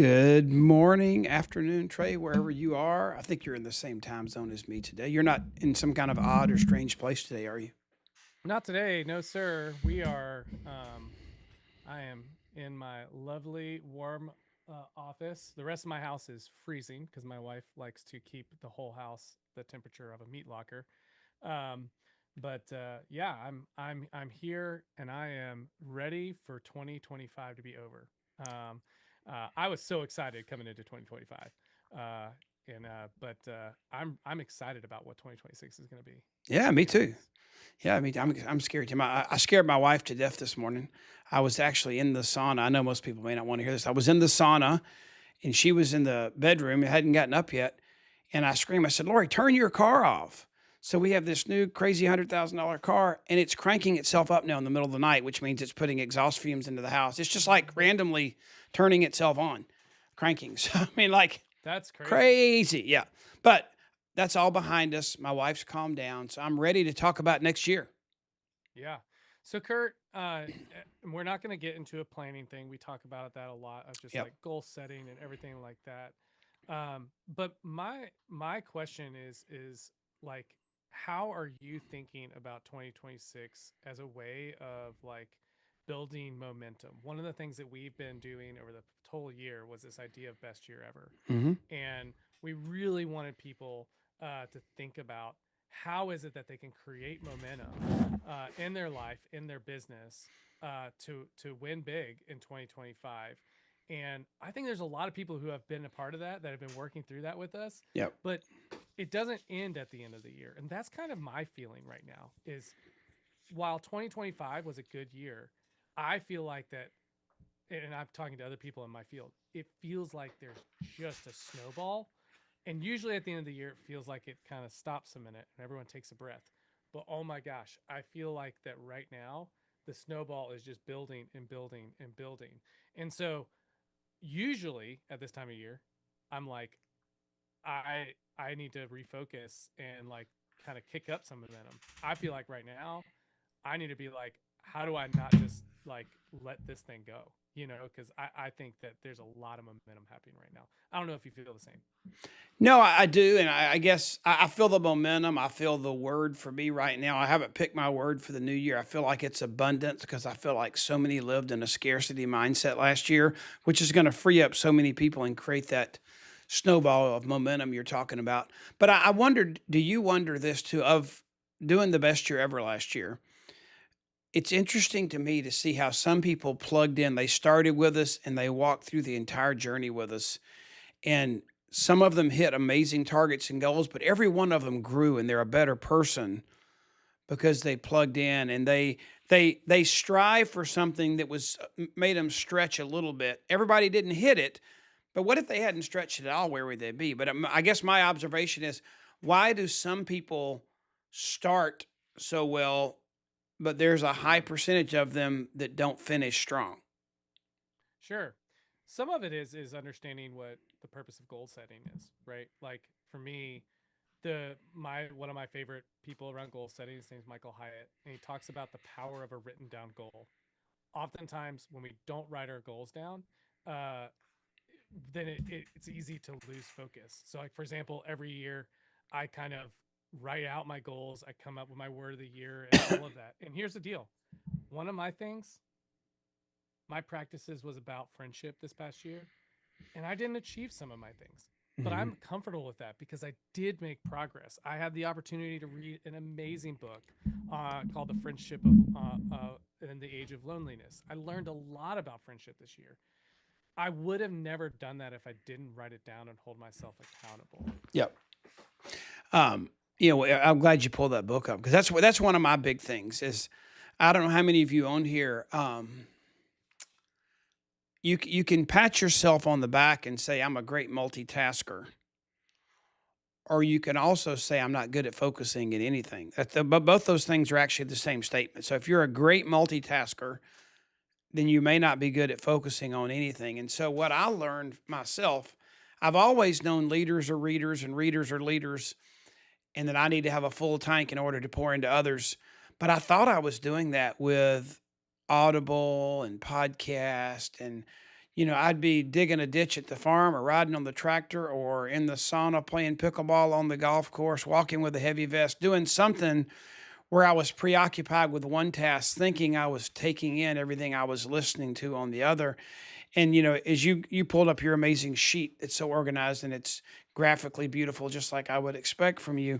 Good morning, afternoon, Trey, wherever you are. I think you're in the same time zone as me today. You're not in some kind of odd or strange place today, are you? Not today, no sir. We are I am in my lovely warm office. The rest of my house is freezing because my wife likes to keep the whole house the temperature of a meat locker. Um but yeah, I'm here and I am ready for 2025 to be over. Um I was so excited coming into 2025. Uh but I'm excited about what 2026 is going to be. Yeah, To me be too. honest. Yeah, I'm scared too. I scared my wife to death this morning. I was actually in the sauna. I know most people may not want to hear this. I was in the sauna and she was in the bedroom. It hadn't gotten up yet. And I screamed, I said, Lori, turn your car off. So we have this new crazy $100,000 car and it's cranking itself up now in the middle of the night, which means it's putting exhaust fumes into the house. It's just like randomly turning itself on, cranking. So, I mean, like That's crazy. crazy. Yeah. But that's all behind us. My wife's calmed down. So I'm ready to talk about next year. Yeah. So Kurt, we're not going to get into a planning thing. We talk about that a lot of just Yep. like goal setting and everything like that. But my question is like, how are you thinking about 2026 as a way of like building momentum? One of the things that we've been doing over the total year was this idea of best year ever, Hmm. and we really wanted people to think about how is it that they can create momentum in their life, in their business, to win big in 2025. And I think there's a lot of people who have been a part of that have been working through that with us, Yep. but it doesn't end at the end of the year. And that's kind of my feeling right now is while 2025 was a good year, I feel like that, and I'm talking to other people in my field, it feels like there's just a snowball. And usually at the end of the year, it feels like it kind of stops a minute and everyone takes a breath. But oh my gosh, I feel like that right now, the snowball is just building and building and building. And so usually at this time of year, I'm like, I need to refocus and like kind of kick up some momentum. I feel like right now I need to be like, how do I not just like let this thing go? You know, because I think that there's a lot of momentum happening right now. I don't know if you feel the same. No, I do, and I guess I feel the momentum. I feel the word for me right now. I haven't picked my word for the new year. I feel like it's abundance because I feel like so many lived in a scarcity mindset last year, which is going to free up so many people and create that snowball of momentum you're talking about. But I wondered, do you wonder this too of doing the best year ever last year? It's interesting to me to see how some people plugged in. They started with us and they walked through the entire journey with us, and some of them hit amazing targets and goals, but every one of them grew and they're a better person because they plugged in and they strive for something that was made them stretch a little bit. Everybody didn't hit it, but what if they hadn't stretched it at all? Where would they be? But I guess my observation is, why do some people start so well, but there's a high percentage of them that don't finish strong? Sure. Some of it is understanding what the purpose of goal setting is, right? Like for me, the my one of my favorite people around goal setting, his name's Michael Hyatt, and he talks about the power of a written down goal. Oftentimes when we don't write our goals down, uh, then it's easy to lose focus. So like for example, every year I kind of write out my goals, I come up with my word of the year and all of that. And here's the deal. One of my things, my practices was about friendship this past year, and I didn't achieve some of my things. But Hmm. I'm comfortable with that because I did make progress. I had the opportunity to read an amazing book called "The Friendship of in the Age of Loneliness." I learned a lot about friendship this year. I would have never done that if I didn't write it down and hold myself accountable. Yep. Um, I'm glad you pulled that book up because that's one of my big things. Is I don't know how many of you on here. You can pat yourself on the back and say I'm a great multitasker, or you can also say I'm not good at focusing in anything. But both those things are actually the same statement. So if you're a great multitasker, then you may not be good at focusing on anything. And so what I learned myself, I've always known leaders are readers and readers are leaders, and that I need to have a full tank in order to pour into others. But I thought I was doing that with Audible and podcast and I'd be digging a ditch at the farm or riding on the tractor or in the sauna playing pickleball on the golf course, walking with a heavy vest, doing something where I was preoccupied with one task, thinking I was taking in everything I was listening to on the other. And as you pulled up your amazing sheet, it's so organized and it's graphically beautiful, just like I would expect from you.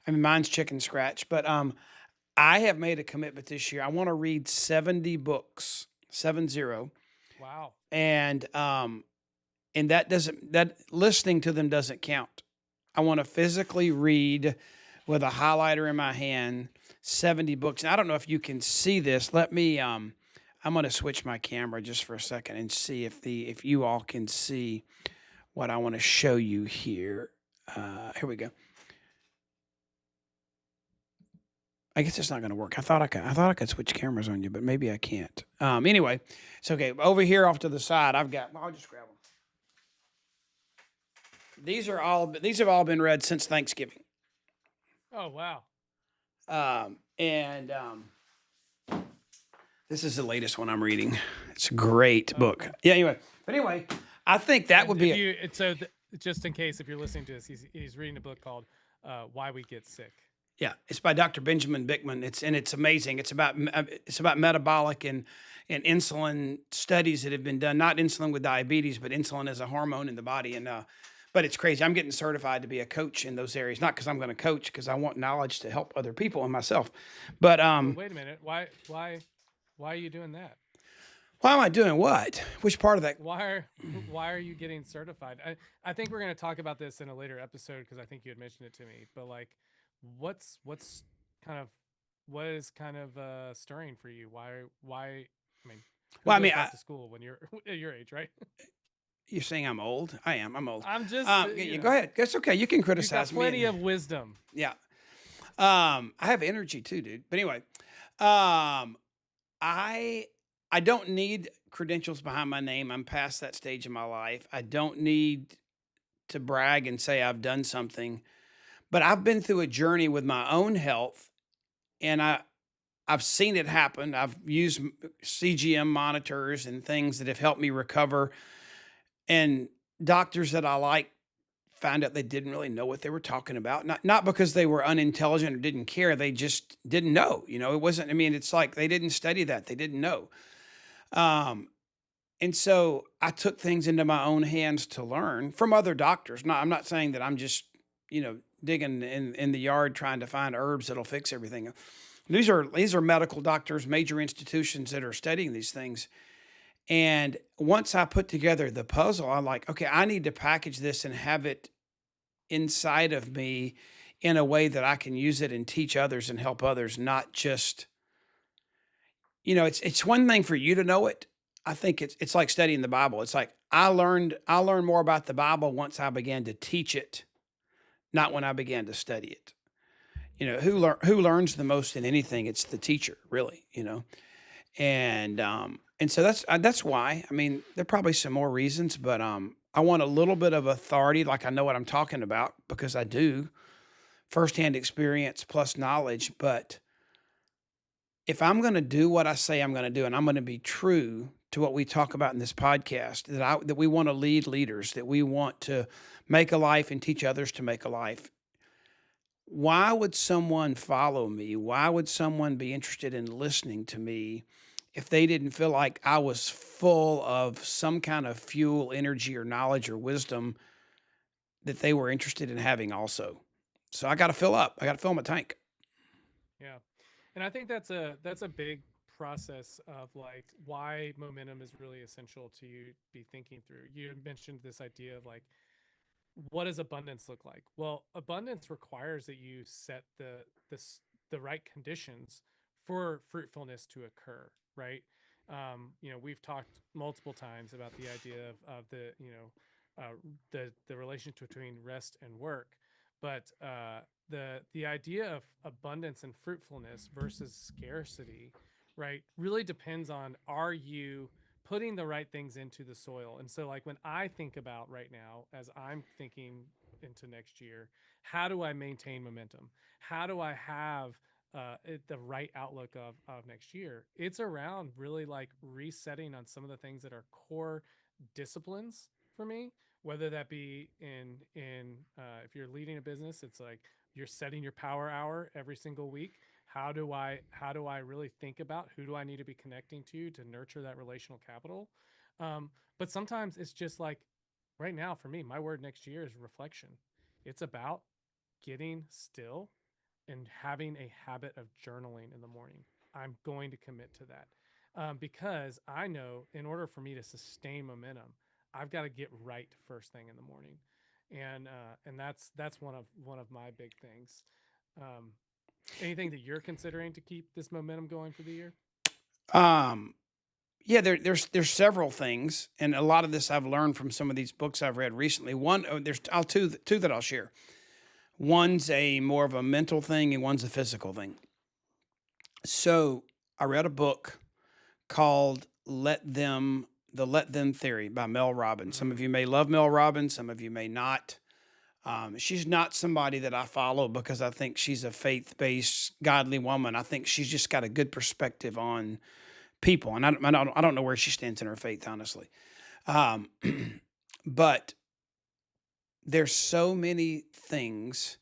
I mean, mine's chicken scratch, but I have made a commitment this year. I want to read 70 books, 70, Wow. and that listening to them doesn't count. I want to physically read with a highlighter in my hand 70 books. And I don't know if you can see this. I'm going to switch my camera just for a second and see if you all can see what I want to show you here. Here we go. I guess it's not going to work. I thought I could switch cameras on you, but maybe I can't. Anyway, it's okay. Over here off to the side, I'll just grab them. These have all been read since Thanksgiving. Oh wow. And this is the latest one I'm reading. It's a great book. Okay. Yeah. Anyway, I think that And would if be you, so just in case if you're listening to this, he's reading a book called "Why We Get Sick." yeah. It's by Dr. Benjamin Bickman. It's amazing. It's about metabolic and insulin studies that have been done. Not insulin with diabetes, but insulin as a hormone in the body. And but it's crazy. I'm getting certified to be a coach in those areas. Not because I'm going to coach, because I want knowledge to help other people and myself. But Well, wait a minute. Why are you doing that? why am I doing what? Which part of that? Why are you getting certified? I think we're going to talk about this in a later episode because I think you had mentioned it to me. But like, what's kind of what is kind of stirring for you? Why? I mean, who Well, I goes mean, back to school when you're at your age, right? you're saying I'm old. I am. I'm old. I'm just Go ahead. That's okay. You can you've got criticize me. plenty of wisdom. Yeah. I have energy too, dude. But anyway, um, I I don't need credentials behind my name. I'm past that stage in my life. I don't need to brag and say I've done something. But I've been through a journey with my own health, and I've seen it happen. I've used CGM monitors and things that have helped me recover. And doctors that I like found out they didn't really know what they were talking about. Not because they were unintelligent or didn't care. They just didn't know. It wasn't. I mean, it's like they didn't study that. They didn't know. Um, and so I took things into my own hands to learn from other doctors. I'm not saying that I'm just digging in the yard trying to find herbs that'll fix everything. These are medical doctors, major institutions that are studying these things. And once I put together the puzzle, I'm like, okay, I need to package this and have it inside of me in a way that I can use it and teach others and help others, not just, it's one thing for you to know it. I think it's like studying the Bible. It's like I learned more about the Bible once I began to teach it, not when I began to study it. Who learns the most in anything? It's the teacher, really, and so that's why. I mean, there are probably some more reasons, but I want a little bit of authority, like I know what I'm talking about because I do, firsthand experience plus knowledge. But if I'm going to do what I say I'm going to do, and I'm going to be true to what we talk about in this podcast, that we want to lead leaders, that we want to make a life and teach others to make a life. Why would someone follow me? Why would someone be interested in listening to me if they didn't feel like I was full of some kind of fuel, energy, or knowledge or wisdom that they were interested in having also? So I got to fill up. I got to fill my tank. Yeah. And I think that's a big process of like why momentum is really essential to you be thinking through. You had mentioned this idea of like what does abundance look like? Well, abundance requires that you set this the right conditions for fruitfulness to occur, right? We've talked multiple times about the idea of the relationship between rest and work, but the idea of abundance and fruitfulness versus scarcity, right, really depends on are you putting the right things into the soil. And so like when I think about right now as I'm thinking into next year, how do I maintain momentum? How do I have the right outlook of next year? It's around really like resetting on some of the things that are core disciplines for me, whether that be if you're leading a business, it's like you're setting your power hour every single week. How do I really think about who do I need to be connecting to nurture that relational capital? But sometimes it's just like right now for me, my word next year is reflection. It's about getting still and having a habit of journaling in the morning. I'm going to commit to that because I know in order for me to sustain momentum, I've got to get right first thing in the morning, and that's one of my big things. Um, Anything that you're considering to keep this momentum going for the year? Um, yeah, there's several things, and a lot of this I've learned from some of these books I've read recently. One, there's I'll two that I'll share. One's a more of a mental thing, and one's a physical thing. So I read a book called The Let Them Theory by Mel Robbins. Some of Mm, you may love Mel Robbins, some of you may not. She's not somebody that I follow because I think she's a faith based, godly woman. I think she's just got a good perspective on people. And I don't know where she stands in her faith, honestly. Um, but there's so many things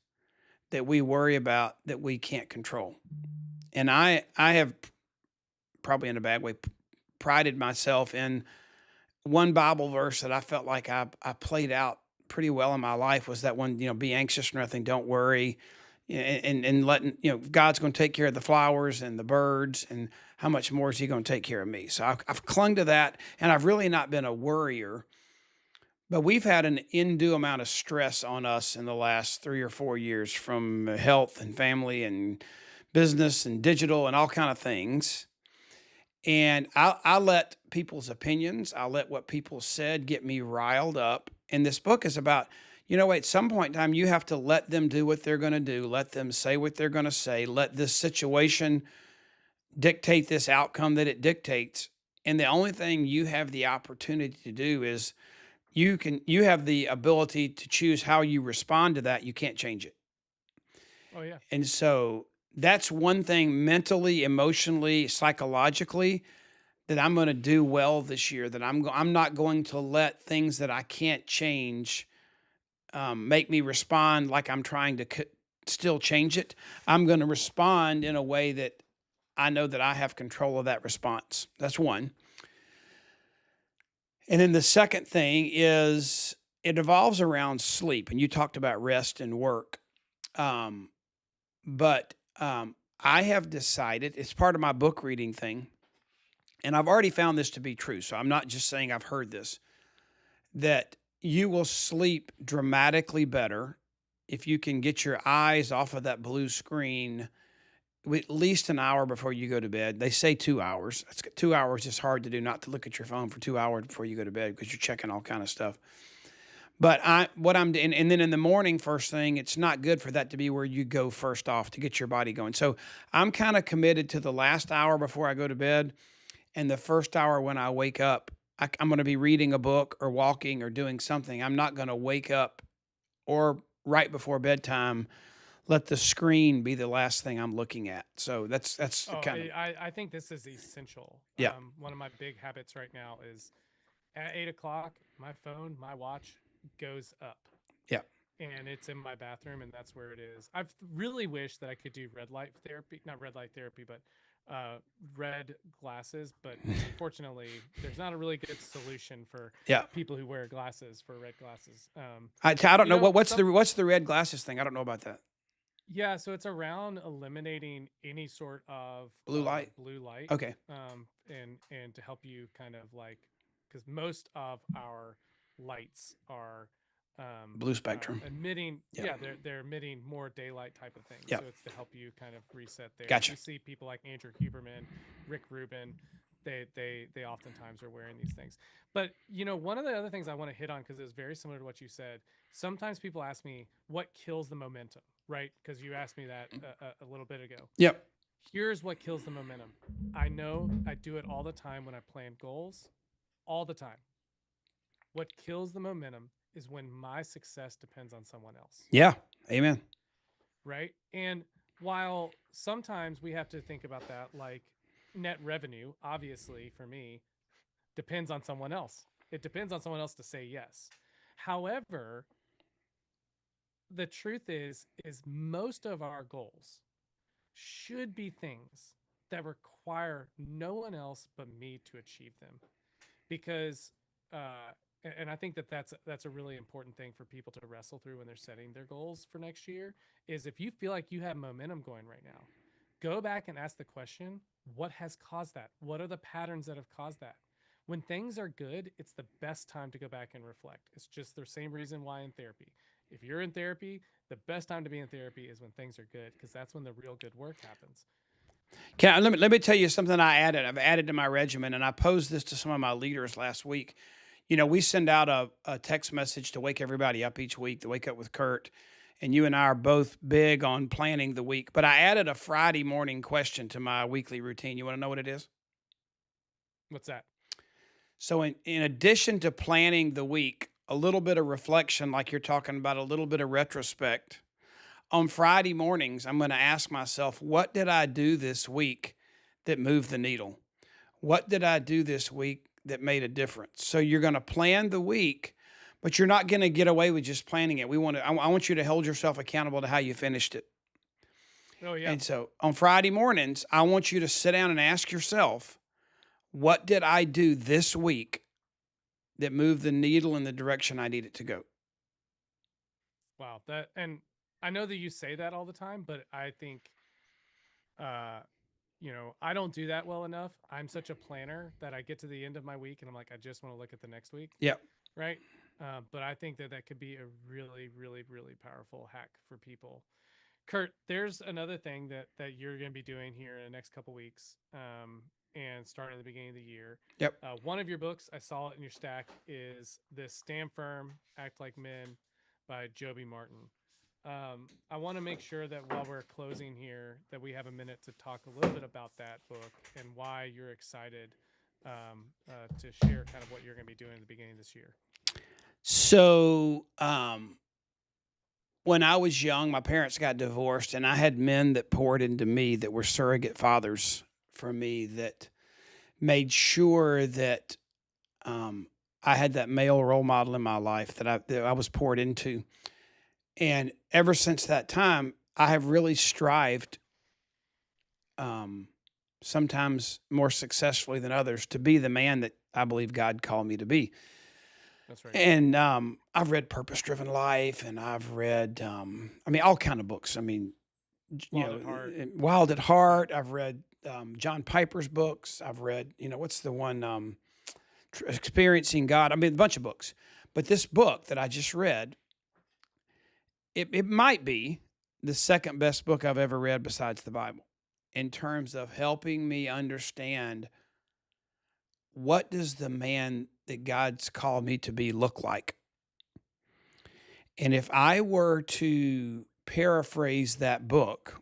that we worry about that we can't control. And I have probably in a bad way prided myself in one Bible verse that I felt like I played out pretty well in my life was that one, be anxious for nothing, don't worry, and letting, God's going to take care of the flowers and the birds, and how much more is He going to take care of me? So I've clung to that, and I've really not been a worrier. But we've had an undue amount of stress on us in the last 3 or 4 years from health and family and business and digital and all kind of things. And I let people's opinions, I let what people said get me riled up. And this book is about, at some point in time, you have to let them do what they're going to do, let them say what they're going to say, let this situation dictate this outcome that it dictates. And the only thing you have the opportunity to do is you have the ability to choose how you respond to that. You can't change it. oh yeah. And so that's one thing mentally, emotionally, psychologically that I'm going to do well this year. That I'm not going to let things that I can't change make me respond like I'm trying to still change it. I'm going to respond in a way that I know that I have control of that response. That's one. And then the second thing is it evolves around sleep. And you talked about rest and work. Um, but I have decided it's part of my book reading thing. And I've already found this to be true. So I'm not just saying I've heard this, that you will sleep dramatically better if you can get your eyes off of that blue screen at least an hour before you go to bed. They say 2 hours. 2 hours is hard to do, not to look at your phone for 2 hours before you go to bed because you're checking all kind of stuff. But what I'm doing, and then in the morning, first thing, it's not good for that to be where you go first off to get your body going. So I'm kind of committed to the last hour before I go to bed and the first hour when I wake up. I'm going to be reading a book or walking or doing something. I'm not going to wake up or right before bedtime let the screen be the last thing I'm looking at. So that's the Oh, kind of I think this is essential. yeah, One of my big habits right now is at 8 o'clock, my phone, my watch goes up yeah. and it's in my bathroom and that's where it is. I've really wished that I could do red light therapy, not red light therapy, but red glasses. But unfortunately, there's not a really good solution for Yeah. people who wear glasses for red glasses. I don't You know know, some what's the red glasses thing. I don't know about that. Yeah, so it's around eliminating any sort of Blue light. blue light, Okay. and to help you kind of like, because most of our lights Blue spectrum. emitting, Yeah. yeah, they're emitting more daylight type of things. Yeah. So it's to help you kind of reset there. Gotcha. You see people like Andrew Huberman, Rick Rubin, they oftentimes are wearing these things. But one of the other things I want to hit on because it was very similar to what you said. Sometimes people ask me what kills the momentum, right? Because you asked me that a little bit ago. Yep. Here's what kills the momentum. I know I do it all the time when I plan goals, all the time. What kills the momentum is when my success depends on someone else, Yeah. Amen. right? And while sometimes we have to think about that, like net revenue, obviously for me, depends on someone else. It depends on someone else to say yes. However, the truth is most of our goals should be things that require no one else but me to achieve them, because and I think that that's a really important thing for people to wrestle through when they're setting their goals for next year. Is if you feel like you have momentum going right now, go back and ask the question, what has caused that? What are the patterns that have caused that? When things are good, it's the best time to go back and reflect. It's just the same reason why in therapy, if you're in therapy, the best time to be in therapy is when things are good, because that's when the real good work happens. Let me tell you something I've added to my regimen, and I posed this to some of my leaders last week. We send out a text message to wake everybody up each week, to wake up with Kurt. And you and I are both big on planning the week. But I added a Friday morning question to my weekly routine. You want to know what it is? What's that? So, in addition to planning the week, a little bit of reflection, like you're talking about, a little bit of retrospect. On Friday mornings, I'm going to ask myself, what did I do this week that moved the needle? What did I do this week that made a difference? So you're going to plan the week, but you're not going to get away with just planning it. I want you to hold yourself accountable to how you finished it. Oh yeah. And so on Friday mornings, I want you to sit down and ask yourself, what did I do this week that moved the needle in the direction I need it to go? Wow. That, and I know that you say that all the time, but I think uh I don't do that well enough. I'm such a planner that I get to the end of my week and I'm like, I just want to look at the next week, Yeah. right? But I think that that could be a really, really, really powerful hack for people. Kurt, there's another thing that you're going to be doing here in the next couple weeks, and starting at the beginning of the year. Yep. One of your books, I saw it in your stack, is this "Stand Firm, Act Like Men" by Joby Martin. I want to make sure that while we're closing here, that we have a minute to talk a little bit about that book and why you're excited, to share kind of what you're going to be doing at the beginning of this year. So, when I was young, my parents got divorced, and I had men that poured into me that were surrogate fathers for me, that made sure that I had that male role model in my life that I was poured into. And ever since that time, I have really strived, um, sometimes more successfully than others, to be the man that I believe God called me to be. That's right. And I've read Purpose Driven Life, and I've read, all kind of books. Wild at Heart. Wild at Heart. I've read John Piper's books. I've read, what's the one, Experiencing God. A bunch of books. But this book that I just read, it might be the second best book I've ever read besides the Bible, in terms of helping me understand, what does the man that God's called me to be look like? And if I were to paraphrase that book,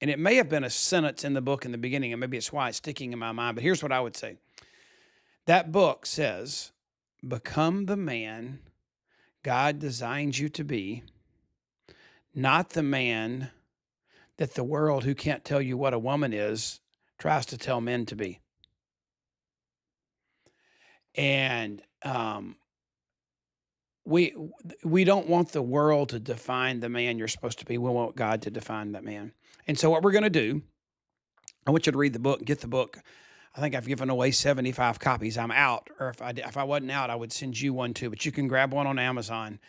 and it may have been a sentence in the book in the beginning, and maybe it's why it's sticking in my mind, but here's what I would say. That book says, become the man God designed you to be, not the man that the world, who can't tell you what a woman is, tries to tell men to be. And we don't want the world to define the man you're supposed to be. We want God to define that man. And so what we're going to do, I want you to read the book, get the book. I think I've given away 75 copies. I'm out, or if I wasn't out, I would send you one too. But you can grab one on Amazon.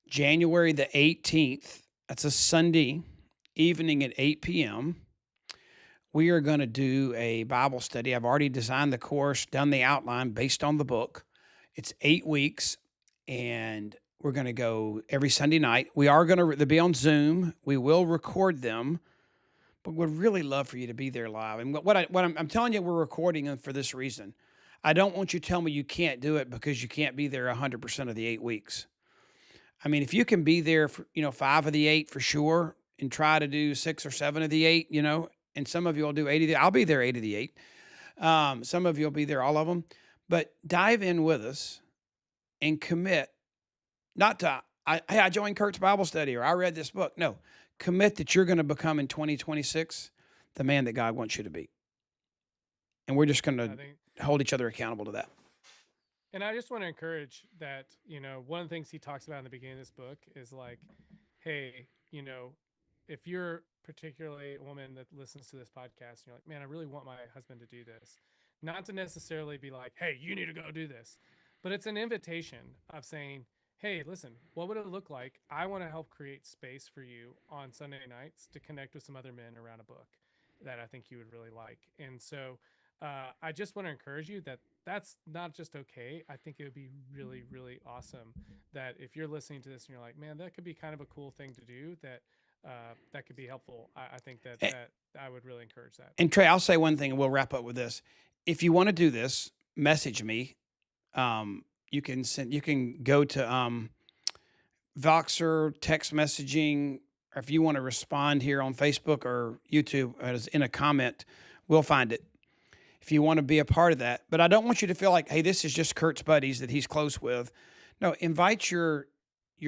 January the 18th. That's a Sunday evening at 8 p.m. We are going to do a Bible study. I've already designed the course, done the outline based on the book. It's 8 weeks, and we're going to go every Sunday night. We are going to be on Zoom. We will record them, but would really love for you to be there live. And I'm telling you, we're recording them for this reason. I don't want you to tell me you can't do it because you can't be there 100% of the 8 weeks. If you can be there for, 5 of the 8 for sure, and try to do 6 or 7 of the 8, and some of you will do 8 of the, I'll be there 8 of the 8. Some of you will be there, all of them. But dive in with us and commit, not to, hey, I joined Kurt's Bible study, or I read this book. No, commit that you're going to become in 2026 the man that God wants you to be. And we're just going to hold each other accountable to that. And I just want to encourage that, one of the things he talks about in the beginning of this book is like, hey, if you're particularly a woman that listens to this podcast, and you're like, man, I really want my husband to do this. Not to necessarily be like, hey, you need to go do this, but it's an invitation of saying, hey, listen, what would it look like? I want to help create space for you on Sunday nights to connect with some other men around a book that I think you would really like. And so I just want to encourage you that that's not just okay. I think it would be really, really awesome that if you're listening to this and you're like, man, that could be kind of a cool thing to do, that could be helpful. I think that I would really encourage that. And Trey, I'll say one thing, and we'll wrap up with this. If you want to do this, message me. You can go to Voxer text messaging, or if you want to respond here on Facebook or YouTube as in a comment, we'll find it. If you want to be a part of that, but I don't want you to feel like, hey, this is just Kurt's buddies that he's close with. No, invite your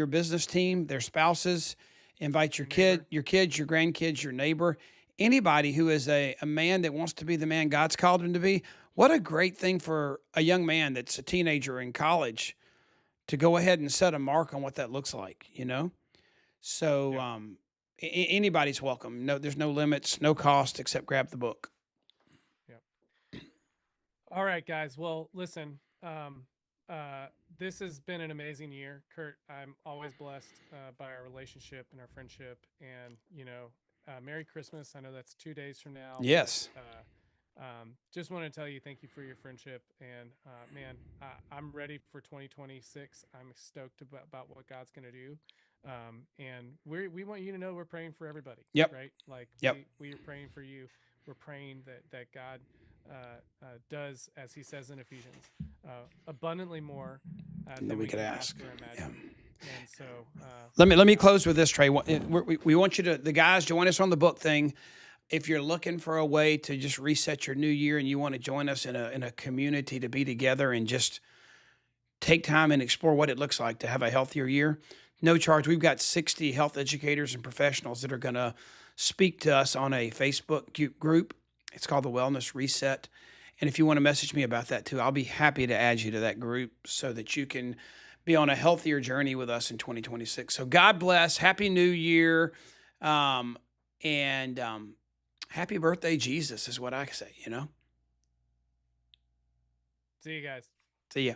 business team, their spouses, invite your Neighbor. your kids, your grandkids, your neighbor, anybody who is a man that wants to be the man God's called him to be. What a great thing for a young man that's a teenager in college to go ahead and set a mark on what that looks like, you know? So Yep. anybody's welcome. No, there's no limits, no cost except grab the book. Yep. All right, guys. Well, listen, this has been an amazing year. Kurt, I'm always blessed by our relationship and our friendship. And, Merry Christmas. I know that's 2 days from now, but Yes. just want to tell you thank you for your friendship. And, man, I'm ready for 2026. I'm stoked about what God's going to do. And we want you to know we're praying for everybody, Yep. right? Like Yep. we are praying for you. We're praying that God does, as he says in Ephesians, abundantly more And then than we we could can ask. ask or Yeah. imagine. And so Let me close with this, Trey. We want you to, the guys, join us on the book thing. If you're looking for a way to just reset your new year and you want to join us in a community to be together and just take time and explore what it looks like to have a healthier year, no charge. We've got 60 health educators and professionals that are going to speak to us on a Facebook group. It's called the Wellness Reset. And if you want to message me about that too, I'll be happy to add you to that group so that you can be on a healthier journey with us in 2026. So God bless. Happy New Year. And happy birthday, Jesus, is what I say, you know? see you guys. See ya.